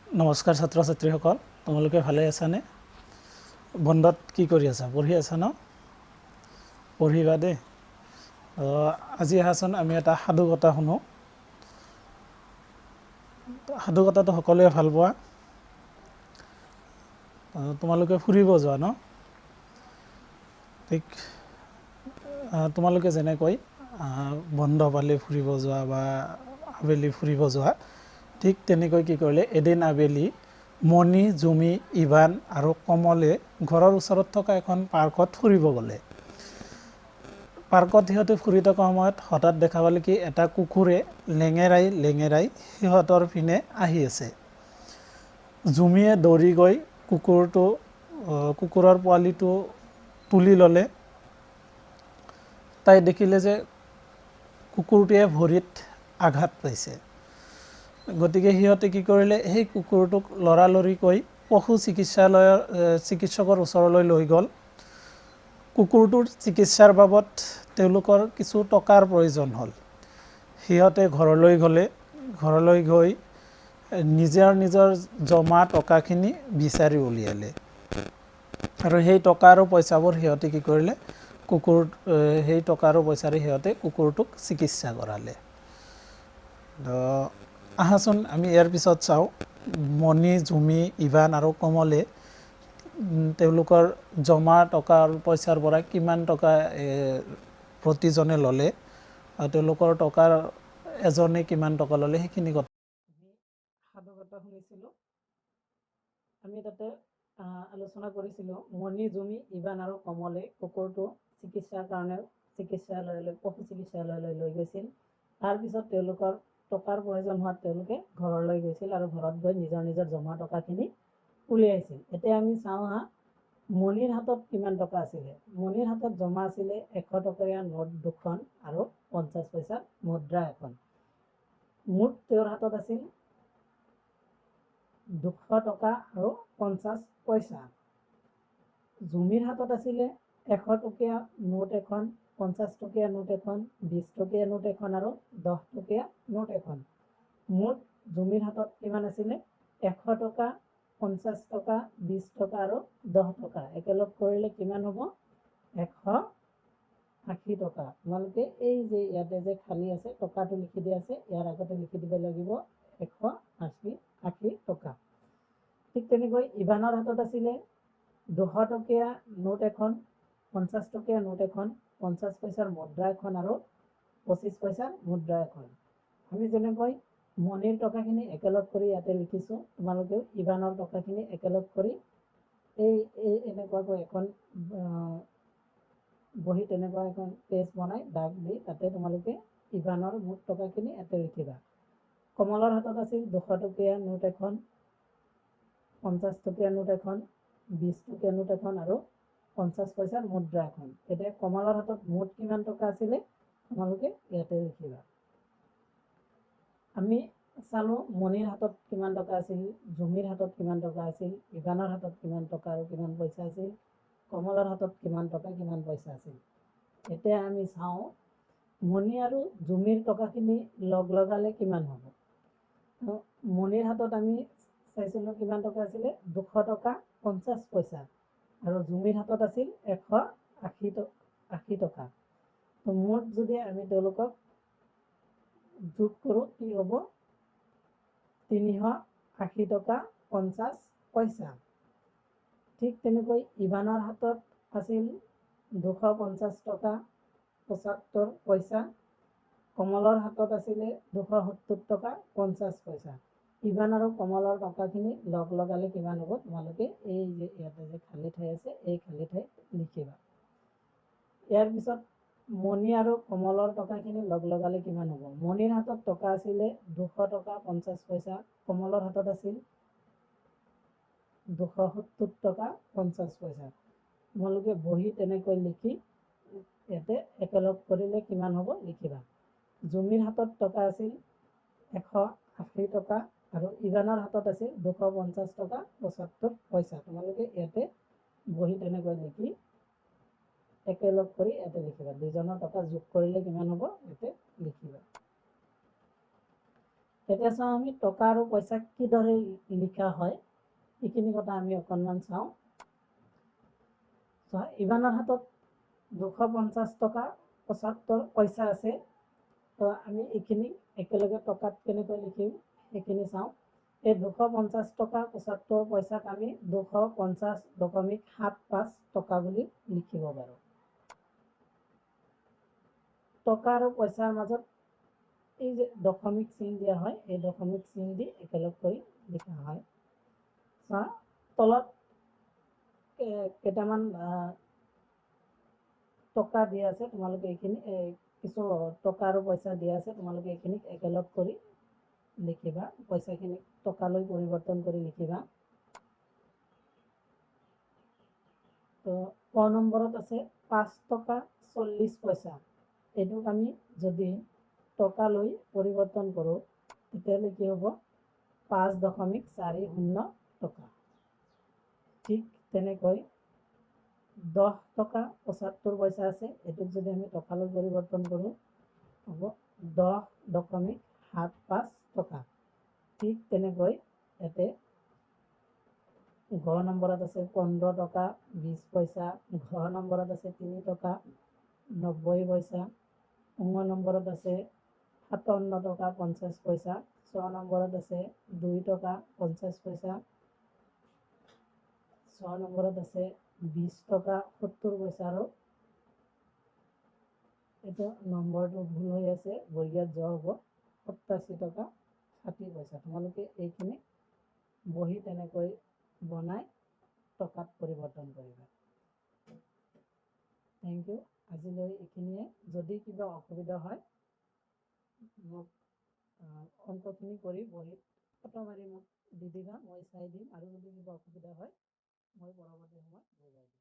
নমস্কাৰ ছাত্ৰ ছাত্ৰীসকল, তোমালোকে ভালে আছানে? বন্ধত কি কৰি আছা? পঢ়ি আছা ন? পঢ়িবা দেই। আজি আহাচোন আমি এটা সাধু কথা শুনো। সাধু কথাটো সকলোৱে ভাল পোৱা। তোমালোকে ফুৰিব যোৱা ন? ঠিক তোমালোকে যেনেকৈ বন্ধ পালে ফুৰিব যোৱা বা আবেলি ফুৰিব যোৱা, ঠিক তেনেকৈ কি কৰিলে, এদিন আবেলি মণি, জুমি, ইভান আৰু কমলে ঘৰৰ ওচৰত থকা এখন পাৰ্কত ফুৰিব গ'লে। পাৰ্কত সিহঁতে ফুৰি থকা সময়ত হঠাৎ দেখা পালে কি এটা কুকুৰে লেঙেৰাই লেঙেৰাই সিহঁতৰ পিনে আহি আছে। জুমিয়ে দৌৰি গৈ কুকুৰৰ পোৱালিটো তুলি ল'লে। তাই দেখিলে যে কুকুৰটোৱে ভৰিত আঘাত পাইছে। গতিকে সিহঁতে কি কৰিলে, সেই কুকুৰটোক লৰালৰিকৈ পশু চিকিৎসকৰ ওচৰলৈ লৈ গ'ল। কুকুৰটোৰ চিকিৎসাৰ বাবদ তেওঁলোকৰ কিছু টকাৰ প্ৰয়োজন হ'ল। সিহঁতে ঘৰলৈ গ'লে। ঘৰলৈ গৈ নিজৰ জমা টকাখিনি বিচাৰি উলিয়ালে আৰু সেই টকা আৰু পইচাবোৰ সিহঁতে কি কৰিলে, সেই টকা আৰু পইচাৰে সিহঁতে কুকুৰটোক চিকিৎসা কৰালে। আহাচোন আমি ইয়াৰ পিছত চাওঁ, মণি, জুমি, ইভান আৰু কমলে তেওঁলোকৰ জমা টকা আৰু পইচাৰ পৰা কিমান টকা প্ৰতিজনে ল'লে, তেওঁলোকৰ টকাৰ এজনে কিমান টকা ল'লে, সেইখিনি কথা সাধু কথা শুনিছিলোঁ। আমি তাতে আলোচনা কৰিছিলোঁ, মণি, জুমি, ইভান আৰু কমলে কুকুৰটো চিকিৎসাৰ কাৰণে পশু চিকিৎসালয়লৈ লৈ গৈছিল। তাৰপিছত তেওঁলোকৰ টকাৰ প্ৰয়োজন হোৱাত তেওঁলোকে ঘৰলৈ গৈছিল আৰু ঘৰত গৈ নিজৰ জমা টকাখিনি উলিয়াইছিল। এতিয়া আমি চাওঁ মণিৰ হাতত কিমান টকা আছিলে। মণিৰ হাতত জমা আছিলে 100 টকীয়া নোট 2খন আৰু 50 পইচাৰ মুদ্ৰা এখন। মুঠ তেওঁৰ হাতত আছিল 200 টকা আৰু 50 পইচা। জুমিৰ হাতত আছিলে 100 টকীয়া নোট এখন, 50 টকীয়া নোট এখন, 20 টকীয়া নোট এখন আৰু 10 টকীয়া নোট এখন। মুঠ জুমিৰ হাতত কিমান আছিলে? 100 টকা, 50 টকা, 20 টকা আৰু 10 টকা। একেলগ কৰিলে কিমান হ'ব? 180 টকা। তোমালোকে এই যে ইয়াতে যে খালী আছে, টকাটো লিখি দিয়া আছে, ইয়াৰ আগতে লিখি দিব লাগিব 180 টকা। ঠিক তেনেকৈ ইভানৰ হাতত আছিলে 200 টকীয়া নোট এখন, 50 টকীয়া নোট এখন, 50 পইচাৰ মুদ্ৰা এখন আৰু 25 পইচাৰ মুদ্ৰা এখন। আমি যেনেকৈ মণিৰ টকাখিনি একেলগ কৰি ইয়াতে লিখিছোঁ, তোমালোকেও ইভানৰ টকাখিনি একেলগ কৰি এনেকুৱাকৈ এখন বহি তেনেকুৱা এখন পেজ বনাই দাগ দি তাতে তোমালোকে ইভানৰ মুঠ টকাখিনি ইয়াতে লিখিবা। কমলৰ হাতত আছিল 200 টকীয়া নোট এখন, 50 টকীয়া নোট এখন, 20 টকীয়া নোট এখন আৰু 50 পইচাৰ মুদ্ৰা এখন। এতিয়া কমলৰ হাতত মুঠ কিমান টকা আছিলে তোমালোকে ইয়াতে লিখিবা। আমি চালোঁ মণিৰ হাতত কিমান টকা আছিল, জুমিৰ হাতত কিমান টকা আছিল, ইভানৰ হাতত কিমান টকা আৰু কিমান পইচা আছিল, কমলৰ হাতত কিমান টকা কিমান পইচা আছিল। এতিয়া আমি চাওঁ মণি আৰু জুমিৰ টকাখিনি লগালে কিমান হ'ব। মণিৰ হাতত আমি চাইছিলোঁ কিমান টকা আছিলে, 200 টকা 50 পইচা আৰু জুমিৰ হাতত আছিল 180 টকা। মুঠ যদি আমি তেওঁলোকক যোগ কৰোঁ কি হ'ব? 380 টকা 50 পইচা। ঠিক তেনেকৈ ইভানৰ হাতত আছিল 250 টকা 75 পইচা। কমলৰ হাতত আছিলে 270 টকা 50 পইচা। ইভান আৰু কমলৰ টকাখিনি লগালে কিমান হ'ব? তোমালোকে এই যে ইয়াতে যে খালী ঠাই আছে, এই খালী ঠাইত লিখিবা। ইয়াৰ পিছত মণি আৰু কমলৰ টকাখিনি লগালে কিমান হ'ব? মণিৰ হাতত টকা আছিলে 200 টকা 50 পইচা, কমলৰ হাতত আছিল 270 টকা 50 পইচা। তোমালোকে বহি তেনেকৈ লিখি ইয়াতে একেলগ কৰিলে কিমান হ'ব লিখিবা। জুমিৰ হাতত টকা আছিল 180 টকা আৰু ইভানৰ হাতত আছিল 250 টকা 75 পইচা। তোমালোকে ইয়াতে বহি তেনেকৈ লিখি একেলগ কৰি ইয়াতে লিখিবা। দুজনৰ টকা যোগ কৰিলে কিমান হ'ব ইয়াতে লিখিবা। এতিয়া চাওঁ আমি টকা আৰু পইচা কিদৰে লিখা হয় এইখিনি কথা আমি অকণমান চাওঁ। চোৱা ইভানৰ হাতত 250 টকা 75 পইচা আছে। তো আমি এইখিনি একেলগে টকাত কেনেকৈ লিখিম সেইখিনি চাওঁ। এই 250 টকা 75 পইচাক আমি 250.75 টকা বুলি লিখিব পাৰোঁ। টকা আৰু পইচাৰ মাজত এই যে দশমিক চিন দিয়া হয়, এই দশমিক চিন দি একেলগ কৰি লিখা হয়। চোৱা তলত কেইটামান টকা দিয়া আছে, তোমালোকে এইখিনি কিছু টকা আৰু পইচা দিয়া আছে, তোমালোকে এইখিনিক একেলগ কৰি লিখিবা, পইচাখিনিক টকালৈ পৰিৱৰ্তন কৰি লিখিবা। তো ক নম্বৰত আছে 5 টকা 40 পইচা। এইটোক আমি যদি টকালৈ পৰিৱৰ্তন কৰোঁ তেতিয়াহ'লে কি হ'ব 5.40 টকা। ঠিক তেনেকৈ 10 টকা 75 পইচা আছে, এইটোক যদি আমি টকালৈ পৰিৱৰ্তন কৰোঁ হ'ব 10.75 টকা। ঠিক তেনেকৈ ইয়াতে ঘ নম্বৰত আছে 15 টকা 20 পইচা, ঘ নম্বৰত আছে 3 টকা 90 পইচা, ঙ নম্বৰত আছে 57 টকা 50 পইচা, ছ নম্বৰত আছে 2 টকা 50 পইচা, ছ নম্বৰত আছে 20 টকা 70 পইচা। আৰু এইটো নম্বৰটো ভুল হৈ আছে, বৰ্গীয়াত জ হ'ব 87 টকা 60 পইচা। তোমালোকে এইখিনি বহি তেনেকৈ বনাই টকাত পৰিৱৰ্তন কৰিবা। Thank you. আজিলৈ এইখিনিয়ে। যদি কিবা অসুবিধা হয় মোক অংকখিনি কৰি বহীত ফটো মাৰি মোক দি দিবা, মই চাই দিম, আৰু যদি কিবা অসুবিধা হয় মই পৰৱৰ্তী সময়ত বুজাই দিম।